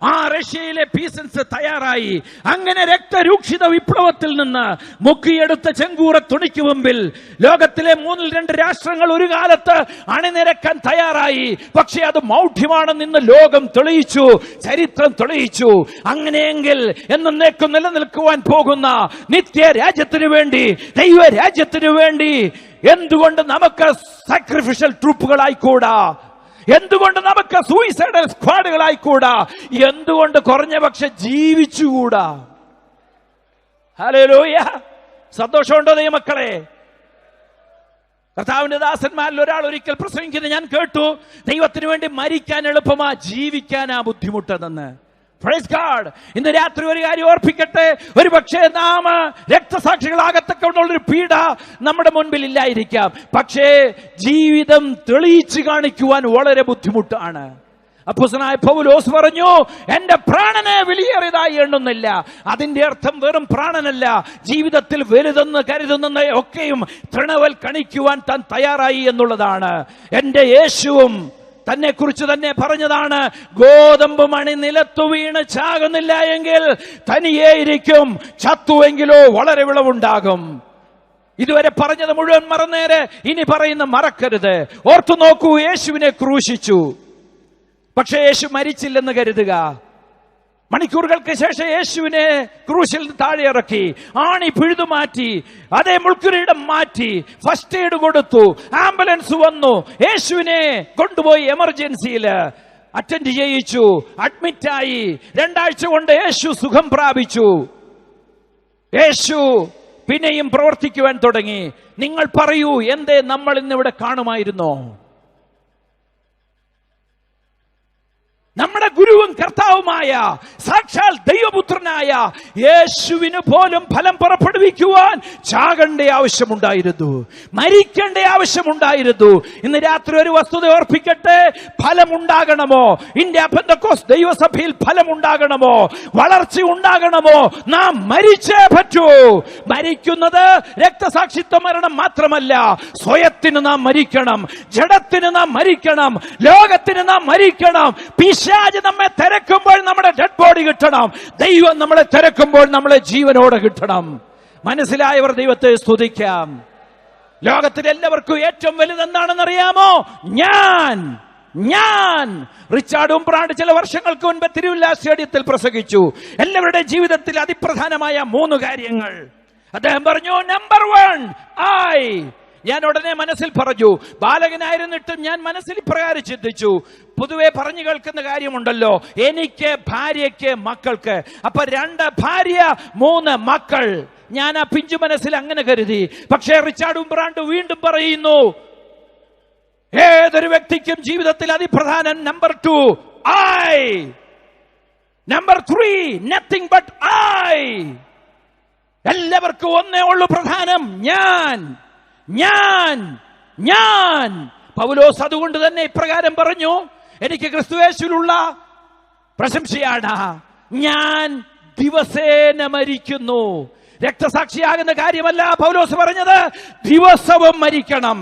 ആ റഷ്യയിലെ പീസൻസ് തയ്യാറായി. അങ്ങനെ രക്തരൂക്ഷിത വിപ്ലവത്തിൽ നിന്ന് മുക്കിയെടുത്ത ചെങ്കൂറ തുണിക്ക് മുമ്പിൽ ലോകത്തിലെ 2 രാഷ്ട്രങ്ങൾ ഒരു കാലത്ത് അണിനിരക്കാൻ തയ്യാറായി. പക്ഷേ അത് മൗഢ്യമാണെന്ന് ഇന്ന് ലോകം തെളിയിച്ചു, ചരിത്രം തെളിയിച്ചു. അങ്ങനെയെങ്കിൽ എന്നേക്കും നിലനിൽക്കുവാൻ പോകുന്ന നിത്യ രാജ്യത്തിനു വേണ്ടി, ദൈവരാജ്യത്തിനു വേണ്ടി എന്തുകൊണ്ട് നമുക്ക് സാക്രിഫിഷ്യൽ ട്രൂപ്പുകളായിക്കൂടാ? എന്തുകൊണ്ട് നമുക്ക് സൂയിസൈഡൽ സ്ക്വാഡുകളായിക്കൂടാ? എന്തുകൊണ്ട് കുറഞ്ഞ പക്ഷെ ജീവിച്ചുകൂടാ? ഹല്ലേലൂയ. സന്തോഷമുണ്ടോ ദൈവമക്കളെ? കർത്താവിന്റെ ദാസന്മാരിൽ ഒരാൾ ഒരിക്കൽ പ്രസംഗിക്കുന്നത് ഞാൻ കേട്ടു, ദൈവത്തിന് വേണ്ടി മരിക്കാൻ എളുപ്പമാ, ജീവിക്കാനാ ബുദ്ധിമുട്ടെന്ന്. Praise God. ഇന്ന് രാത്രി ഒരു കാര്യം ഓർപ്പിക്കട്ടെ, ഒരു പക്ഷേ നാം രക്തസാക്ഷികളാകത്തക്കുള്ളൊരു പീഡ നമ്മുടെ മുൻപിൽ ഇല്ലായിരിക്കാം. പക്ഷേ ജീവിതം തെളിയിച്ചു കാണിക്കുവാൻ വളരെ ബുദ്ധിമുട്ടാണ്. അപ്പോസ്തലനായ പൗലോസ് പറഞ്ഞു, എന്റെ പ്രാണനെ വിലയേറിയതായി എണ്ണുന്നില്ല. അതിന്റെ അർത്ഥം വെറും പ്രാണനല്ല, ജീവിതത്തിൽ വലുതെന്ന് കരുതുന്ന ഒക്കെയും തൃണവൽക്കണിക്കുവാൻ താൻ തയ്യാറായി എന്നുള്ളതാണ്. എന്റെ യേശുവും തന്നെ കുറിച്ച് തന്നെ പറഞ്ഞതാണ്, ഗോതമ്പ് മണി നിലത്തു വീണ് ചാകുന്നില്ല എങ്കിൽ തനിയേ ഇരിക്കും, ചത്തുവെങ്കിലോ വളരെ വിളവുണ്ടാകും. ഇതുവരെ പറഞ്ഞത് മുഴുവൻ മറന്നേരെ ഇനി പറയുന്ന മറക്കരുത്. ഓർത്തു നോക്കൂ, യേശുവിനെ ക്രൂശിച്ചു, പക്ഷെ യേശു മരിച്ചില്ലെന്ന് കരുതുക. മണിക്കൂറുകൾക്ക് ശേഷം യേശുവിനെ ക്രൂശിൽ താഴെ ഇറക്കി, ആണി പിഴുതുമാറ്റി, അതേ മുൾക്കിരീടം മാറ്റി, ഫസ്റ്റ് എയ്ഡ് കൊടുത്തു, ആംബുലൻസ് വന്നു, യേശുവിനെ കൊണ്ടുപോയി എമർജൻസിയിൽ അറ്റൻഡ് ചെയ്യിച്ചു, അഡ്മിറ്റായി. 2 ആഴ്ച കൊണ്ട് യേശു സുഖം പ്രാപിച്ചു. യേശു പിന്നെയും പ്രവർത്തിക്കുവാൻ തുടങ്ങി. നിങ്ങൾ പറയൂ, എന്തേ നമ്മൾ ഇന്നിവിടെ കാണുമായിരുന്നോ? നമ്മുടെ ഗുരുവും കർത്താവുമായ സാക്ഷാൽ ദൈവപുത്രനായ യേശുവിന് പോലും ഫലം പുറപ്പെടുവിക്കുവാൻ ചാകേണ്ട ആവശ്യമുണ്ടായിരുന്നു, മരിക്കേണ്ട ആവശ്യമുണ്ടായിരുന്നു. ഇന്ന് രാത്രി ഒരു വസ്തുത ഓർപ്പിക്കട്ടെ. ഫലമുണ്ടാകണമോ? ഇന്ത്യ പെന്തക്കോസ്ത് ദൈവസഭയിൽ ഫലമുണ്ടാകണമോ? വളർച്ച ഉണ്ടാകണമോ? നാം മരിച്ചേ പറ്റൂ. മരിക്കുന്നത് രക്തസാക്ഷിത്വ മരണം മാത്രമല്ല, സ്വയത്തിന് നാം മരിക്കണം, ജഡത്തിന് നാം മരിക്കണം, ലോകത്തിന് നാം മരിക്കണം. പിശാച് നമ്മെ തിരക്കുമ്പോൾ നമ്മുടെ ഡെഡ് ബോഡി കിട്ടണം, ദൈവം നമ്മളെ തിരക്കുമ്പോൾ നമ്മളെ ജീവനോടെ കിട്ടണം. മനസ്സിലായവർ ദൈവത്തെ സ്തുതിക്കാം. ലോകത്തിൽ എല്ലാവർക്കും ഏറ്റവും വലുതെന്താണെന്നറിയാമോ? ഞാൻ റിച്ചാർഡ് ഉംബ്രാണ്ട് ചില വർഷങ്ങൾക്ക് മുൻപ് തിരുവല്ല സ്റ്റേഡിയത്തിൽ പ്രസംഗിച്ചു. എല്ലാവരുടെ ജീവിതത്തിൽ അതിപ്രധാനമായ 3 കാര്യങ്ങൾ അദ്ദേഹം പറഞ്ഞു. നമ്പർ 1, ഞാൻ ഉടനെ മനസ്സിൽ പറഞ്ഞു. ബാലകനായിരുന്നിട്ടും ഞാൻ മനസ്സിൽ ഇപ്രകാരം ചിന്തിച്ചു. പൊതുവെ പറഞ്ഞു കേൾക്കുന്ന കാര്യമുണ്ടല്ലോ, എനിക്ക്, ഭാര്യയ്ക്ക്, മക്കൾക്ക്. അപ്പൊ 2 ഭാര്യ 3 മക്കൾ. ഞാൻ ആ പിഞ്ചു മനസ്സിൽ അങ്ങനെ കരുതി. പക്ഷേ റിച്ചാർഡ് ഉംബ്രാണ്ട് വീണ്ടും പറയുന്നു, ഏതൊരു വ്യക്തിക്കും ജീവിതത്തിൽ അതിപ്രധാനം നമ്പർ 2, നമ്പർ 3, നത്തിങ് ബട്ട് എല്ലാവർക്കും ഒന്നേ ഉള്ളൂ പ്രധാനം, ഞാൻ. പൗലോസ് അതുകൊണ്ട് തന്നെ ഇപ്രകാരം പറഞ്ഞു, എനിക്ക് ക്രിസ്തുയേശുവിലുള്ള പ്രശംസയാണ്, ഞാൻ ദിവസേന മരിക്കുന്നു. രക്തസാക്ഷിയാകുന്ന കാര്യമല്ല പൗലോസ് പറഞ്ഞത്, ദിവസവും മരിക്കണം.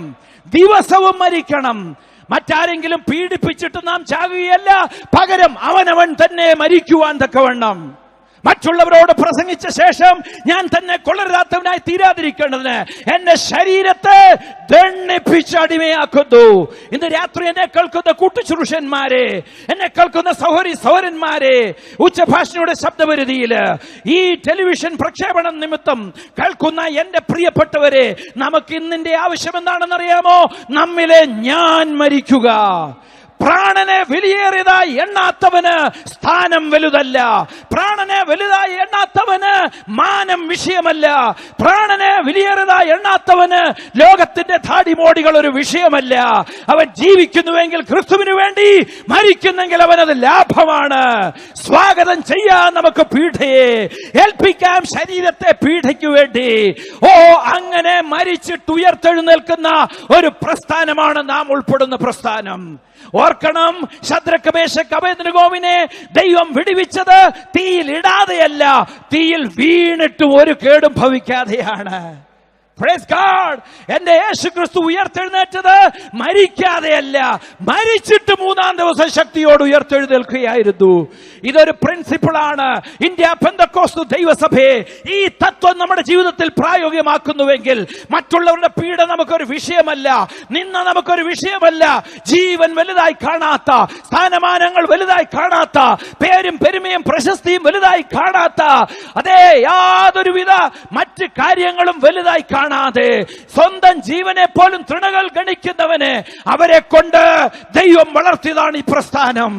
മറ്റാരെങ്കിലും പീഡിപ്പിച്ചിട്ട് നാം ചാകുകയല്ല, പകരം അവനവൻ തന്നെ മരിക്കുവാൻ തക്കവണ്ണം. മറ്റുള്ളവരോട് പ്രസംഗിച്ച ശേഷം ഞാൻ തന്നെ കൊള്ളരുതാത്തവനായി തീരാതിരിക്കേണ്ടതിന് എന്റെ ശരീരത്തെ ദണ്ഡിപ്പിച്ച് അടിമയാക്കുന്നു. ഇന്ന് രാത്രി എന്നെ കേൾക്കുന്ന കൂട്ടുശുശ്രൂഷന്മാരെ, എന്നെ കേൾക്കുന്ന സഹോദരന്മാരെ, ഉച്ചഭാഷയുടെ ശബ്ദപരിധിയിൽ ഈ ടെലിവിഷൻ പ്രക്ഷേപണം നിമിത്തം കേൾക്കുന്ന എന്റെ പ്രിയപ്പെട്ടവരെ, നമുക്ക് ഇന്നിന്റെ ആവശ്യം എന്താണെന്നറിയാമോ? നമ്മിലെ ഞാൻ മരിക്കുക. പ്രാണനെ വിലയേറിയതായി എണ്ണാത്തവന് സ്ഥാനം വലുതല്ല. പ്രാണനെ വലുതായി എണ്ണാത്തവന് മാനം വിഷയമല്ല. പ്രാണനെ വിലയേറിയതായി എണ്ണാത്തവന് ലോകത്തിന്റെ ധാടിമോടികൾ ഒരു വിഷയമല്ല. അവൻ ജീവിക്കുന്നുവെങ്കിൽ ക്രിസ്തുവിന് വേണ്ടി, മരിക്കുന്നെങ്കിൽ അവനത് ലാഭമാണ്. സ്വാഗതം ചെയ്യാൻ നമുക്ക് പീഠയെ ഏൽപ്പിക്കാം, ശരീരത്തെ പീഠയ്ക്ക് വേണ്ടി. അങ്ങനെ മരിച്ചിട്ട് ഉയർത്തെഴുന്നേൽക്കുന്ന ഒരു പ്രസ്ഥാനമാണ് നാം ഉൾപ്പെടുന്ന പ്രസ്ഥാനം. ഓർക്കണം, ശദ്രക്ക്, മേശക്ക്, അബേദ്നെഗോവിനെ ദൈവം വിടുവിച്ചത് തീയിൽ ഇടാതെയല്ല, തീയിൽ വീണിട്ട് ഒരു കേടും ഭവിക്കാതെയാണ്. Praise God. എന്റെ യേശു ക്രിസ്തു ഉയർത്തെഴുന്നേറ്റത് മരിക്കാതെയല്ല, മരിച്ചിട്ട് 3-ാം ദിവസം ശക്തിയോട് ഉയർത്തെഴുന്നേൽക്കുകയായിരുന്നു. ഇതൊരു പ്രിൻസിപ്പിളാണ്. ഇന്ത്യ പെന്തക്കോസ്ത് ദൈവസഭയെ ഈ തത്വം നമ്മുടെ ജീവിതത്തിൽ പ്രായോഗികമാക്കുന്നുവെങ്കിൽ മറ്റുള്ളവരുടെ പീഡ നമുക്കൊരു വിഷയമല്ല, നിന്ന നമുക്കൊരു വിഷയമല്ല, ജീവൻ വലുതായി കാണാത്ത, സ്ഥാനമാനങ്ങൾ വലുതായി കാണാത്ത, പേരും പെരുമയും പ്രശസ്തിയും വലുതായി കാണാത്ത, അതേ യാതൊരുവിധ മറ്റ് കാര്യങ്ങളും വലുതായി കാണാതെ സ്വന്തം ജീവനെ പോലും തൃണകൾ ഗണിക്കുന്നവന് അവരെ കൊണ്ട് ദൈവം വളർത്തിയതാണ് ഈ പ്രസ്ഥാനം.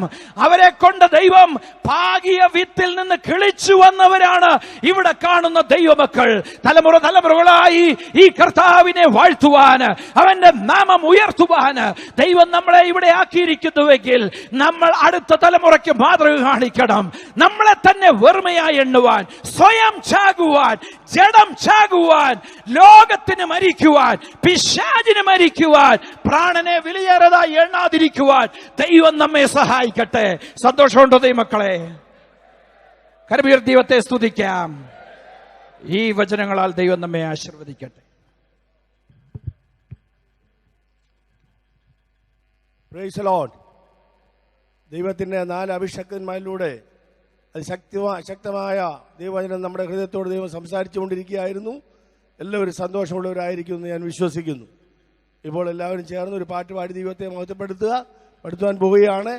അവരെ കൊണ്ട് ദൈവം പാകിയ വിത്തിൽ നിന്ന് കിളിച്ചു വന്നവരാണ് ഇവിടെ കാണുന്ന ദൈവമക്കൾ. തലമുറകളായി ഈ കർത്താവിനെ വാഴ്ത്തുവാൻ, അവന്റെ നാമം ഉയർത്തുവാൻ ദൈവം നമ്മളെ ഇവിടെ ആക്കിയിരിക്കുന്നുവെങ്കിൽ നമ്മൾ അടുത്ത തലമുറയ്ക്ക് മാതൃക കാണിക്കണം. നമ്മളെ തന്നെ വെറുമയായി എണ്ണുവാൻ, സ്വയം ചാകുവാൻ, ജഡം ചാകുവാൻ, ലോകത്തിന് മരിക്കുവാൻ, പിശാചിന് മരിക്കുവാൻ, പ്രാണനെ വിലയേറതായി എണ്ണാതിരിക്കുവാൻ ദൈവം നമ്മെ സഹായിക്കട്ടെ. സന്തോഷമുണ്ടോ ദൈവമക്കളെ? കരമുയർ ദൈവത്തെ സ്തുതിക്കാം. ഈ വചനങ്ങളാൽ ദൈവം നമ്മെ ആശീർവദിക്കട്ടെ. Price the Lord. ദൈവത്തിന്റെ 4 അഭിഷക്തന്മാരിലൂടെ ശക്തമായ ദൈവവചനം നമ്മുടെ ഹൃദയത്തോട് ദൈവം സംസാരിച്ചു കൊണ്ടിരിക്കുകയായിരുന്നു. എല്ലാവരും സന്തോഷമുള്ളവരായിരിക്കുമെന്ന് ഞാൻ വിശ്വസിക്കുന്നു. ഇപ്പോൾ എല്ലാവരും ചേർന്ന് ഒരു പാട്ട് പാടി ദൈവത്തെ മഹത്വപ്പെടുത്തുവാൻ പോവുകയാണ്.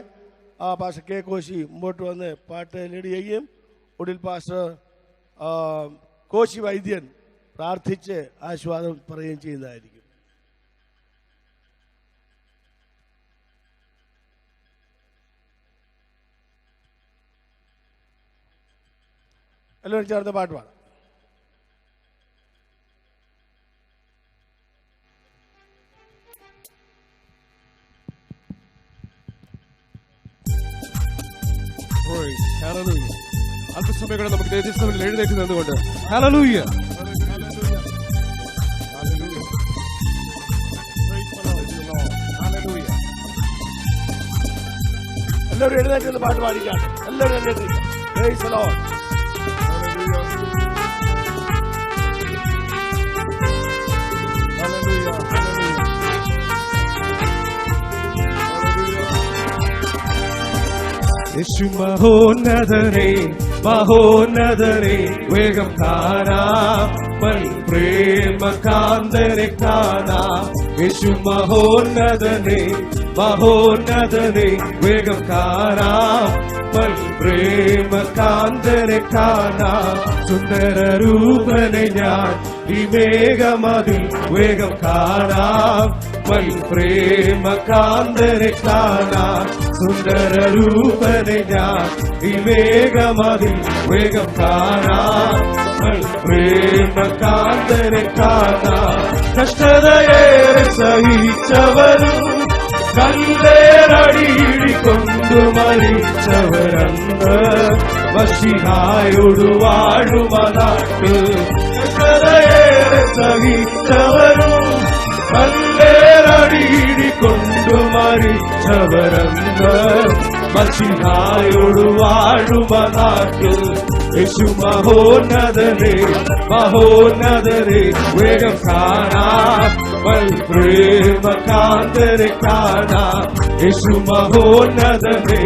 പാസ്റ്റർ കെ കോശി മുമ്പോട്ട് വന്ന് പാട്ട് ലീഡ് ചെയ്യുകയും ഒടുവിൽ പാസ്റ്റർ കോശി വൈദ്യൻ പ്രാർത്ഥിച്ച് ആശീർവാദം പറയുകയും ചെയ്യുന്നതായിരിക്കും. എല്ലാവരും ചേർന്ന് പാട്ട് പാടാം. അല്പസമയം നമുക്ക് ദേശത്തിൽ എഴുന്നേറ്റ് നിന്നുകൊണ്ട് ഹല്ലേലൂയ. എല്ലാവരും എഴുന്നേറ്റ് പാട്ട് പാടിക്കാം. എല്ലാവരും എഴുന്നേറ്റ്. Praise the lord. യേശു മഹോന്നതരേ മഹോന്നതരേ വേഗം കാണാം പ്രേമ കാന്തരെ കാണാം. യേശു മഹോന്നതരേ മഹോന്നതരേ വേഗം കാണാം പ്രേമ കാന്തരെ കാണാം. സുന്ദര രൂപനെ ഞാൻ ഈ വേഗമതിൽ വേഗം കാണാം പ്രേമ കാന്തരെ കാണാം. സുന്ദര രൂപനെ ഞാൻ ഈ വേഗമതിൽ വേഗം കാണാം പ്രേമ കാന്തരെ കാണാം. കഷ്ടതയേറെ സഹിച്ചവരും കല്ലേറടിയിടിക്കൊണ്ടു മരിച്ചവരന്ന് മശിഹായോടു വാഴുമനാട്ട്. കഷ്ടതയേറെ സഹിച്ചവരും കല്ലേറടിയിടിക്കൊണ്ടു മരിച്ചവരന്ന് മശിഹായോടു വാഴുമനാട്ട്. യേശു മഹോന്നതരേ മഹോന്നതരേ വേഗം കാണാം പ്രേമ കാന്തരെ കാണാം. യേശു മഹോന്നതരേ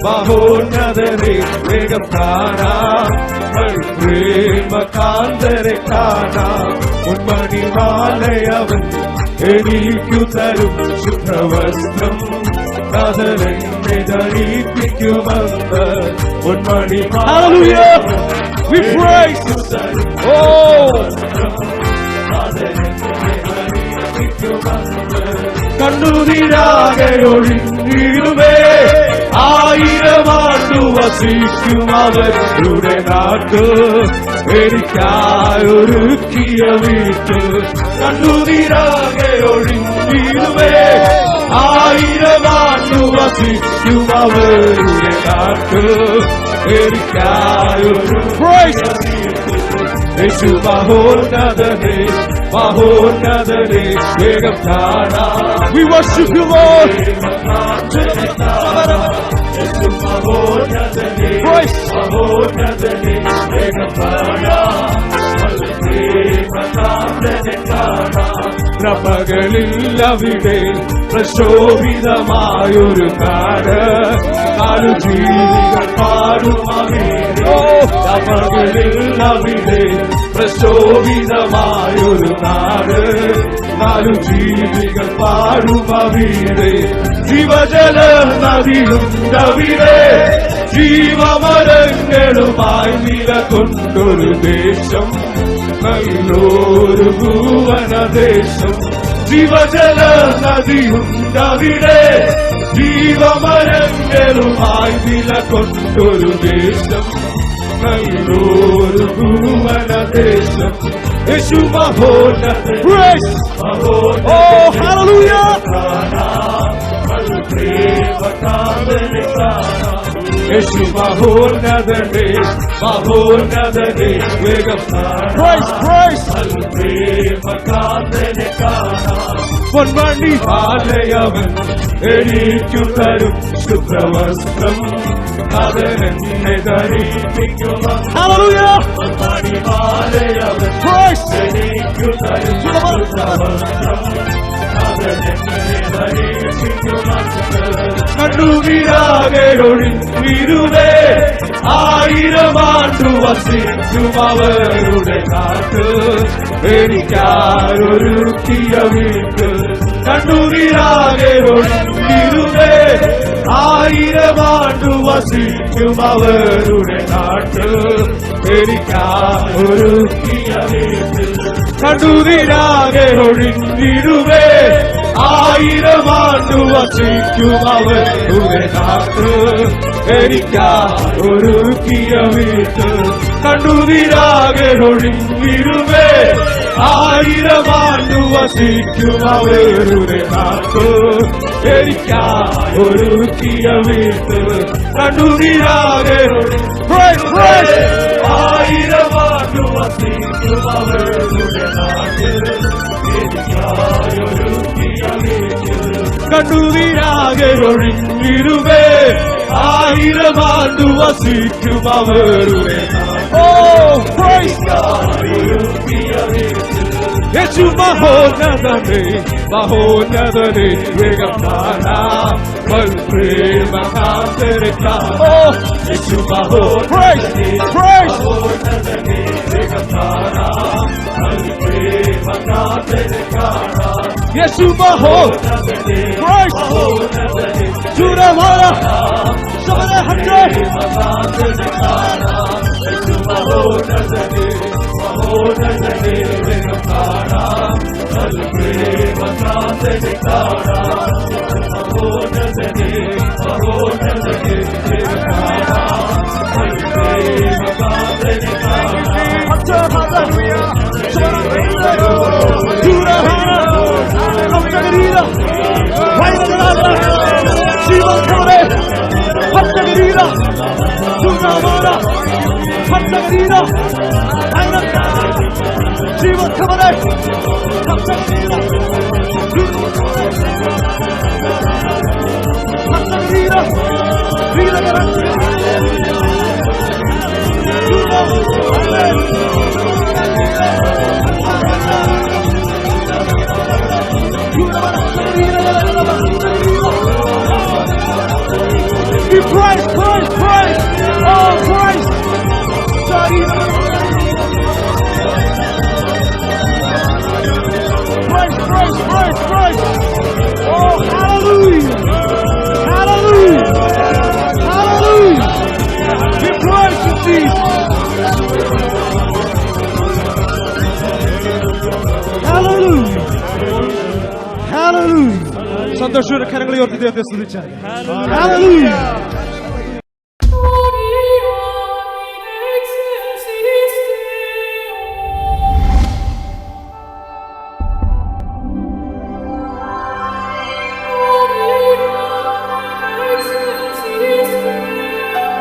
മഹോന്നതരേ വേഗം കാണാം പ്രേമ കാന്തരെ കാണാം. ഉന്മണിമാലയവൻ എനിക്കു തരും ശുഭ്രവസ്ത്രം കാതലെന്നെ ധരിപ്പിക്കുമെന്ന് ഉന്മണിമാലയവൻ എനിക്കു തരും കണ്ണുനീരാകെ ഒഴിഞ്ഞിടുമേ 1000 ആണ്ടു വസിക്കും അവരുടെ നാട്ട് എനിക്കായൊരുക്കിയ വീട്ട്. കണ്ണുനീരാകെ ഒഴിഞ്ഞിടുമേ 1000 ആണ്ടു വസിക്കും അവരുടെ നാട്ട് എനിക്കായൊരുക്കിയ വീട്ട്. യേശു മഹോന്നതരേ മഹോന്നതരേ വേഗം കാണാം. We worship you, Lord. യേശു മഹോന്നതരേ മഹോന്നതരേ വേഗം കാണാം പ്രഭകളിൽ അവിടെ പ്രശോഭിതമായൊരു നാട് നാലു ജീവികൾ പാടുമീരോ. പ്രഭകളിൽ അവിടെ പ്രശോഭിതമായൊരു നാട് നാലു ജീവികൾ പാടുമീരേ. ജീവജല നദിയുണ്ടവിടെ ജീവമരങ്ങളുമായി നിലകൊണ്ടൊരു ദേശം നല്ലൊരു ഭുവനദേശം. ജീവജല നദിയുണ്ടവിടെ ജീവമരങ്ങളുമായി നിലകൊണ്ടൊരു ദേശം നല്ലൊരു ഭുവനദേശം. യേശു മഹോന്നതരേ മഹോന്നതരേ യേശു മഹോന്നതരേ മഹോന്നതരേ വേഗം പൊന്മണി മാലയവൻ എനിക്കു തരും ശുഭ്രവസ്ത്രം അതെന്നെ ധരിപ്പിക്കുമണി മാലയവൻ എനിക്കു തരും ശുഭ്രവസ്ത്രം കണ്ണുനീരാകെ ഒഴിഞ്ഞിരുവേ 1000 ആയിരമാണ്ടു വസിക്കും അവരുടെ നാട്ട് എനിക്കാരൊരുക്കിയ വീട്ട് കണ്ണുനീരാകെ ഒഴുകിടുവേ ആയിരമാണ്ടു വസിക്കും അവരുടെ നാട്ട് എനിക്കാരൊരുക്കിയ വീട്ട് കണ്ണുനീരാകെ ഒഴുകിടുവേ ആയിരമാണ്ടു വസിക്കും അവരുടെ നാട്ട് എനിക്കാരൊരുക്കിയ വീട്ട് കണ്ണുനീരാകെ ഒഴുകിടുവേ ആയിരമാണ്ടു വസിക്കും അവരുടെ നാട്ട് എനിക്കാരൊരുക്കിയ വീട്ട് കണ്ണുനീരാകെ ആയിരമാണ്ടു വസിക്കും അവരുടെ നാട്ട് എനിക്കാരൊരുക്കിയ വീട്ട് കണ്ണുനീരാകെ ഒഴുകിടുവേ ആയിരമാണ്ടു വസിക്കും അവരുടെ യേശു മഹോന്നതനെ മഹോന്നതനെ വേഗം കാണാം യേശു മഹോന്നതനെ വേഗം കാണാം യേശു മഹോന്നതനെ ചുരവാല സമര ഹണ്ടേ യേശു മഹോന്നതനെ മഹോന്നതനെ വേഗം കാണാം മഹോന്നതനെ കാണാം മഹോന്നതനെ മഹോന്നതനെ വേഗം കാണാം മഹോന്നതനെ Christ, Christ, Christ! Oh, Christ! Christ, Christ, Christ, Christ! Oh, hallelujah! Hallelujah! Hallelujah! Give Christ to Jesus! Hallelujah! Hallelujah! സന്തോഷയുടെ കരങ്ങളെ ഓർത്ത് ദൈവത്തെ സ്തുതിച്ചാൽ Hallelujah!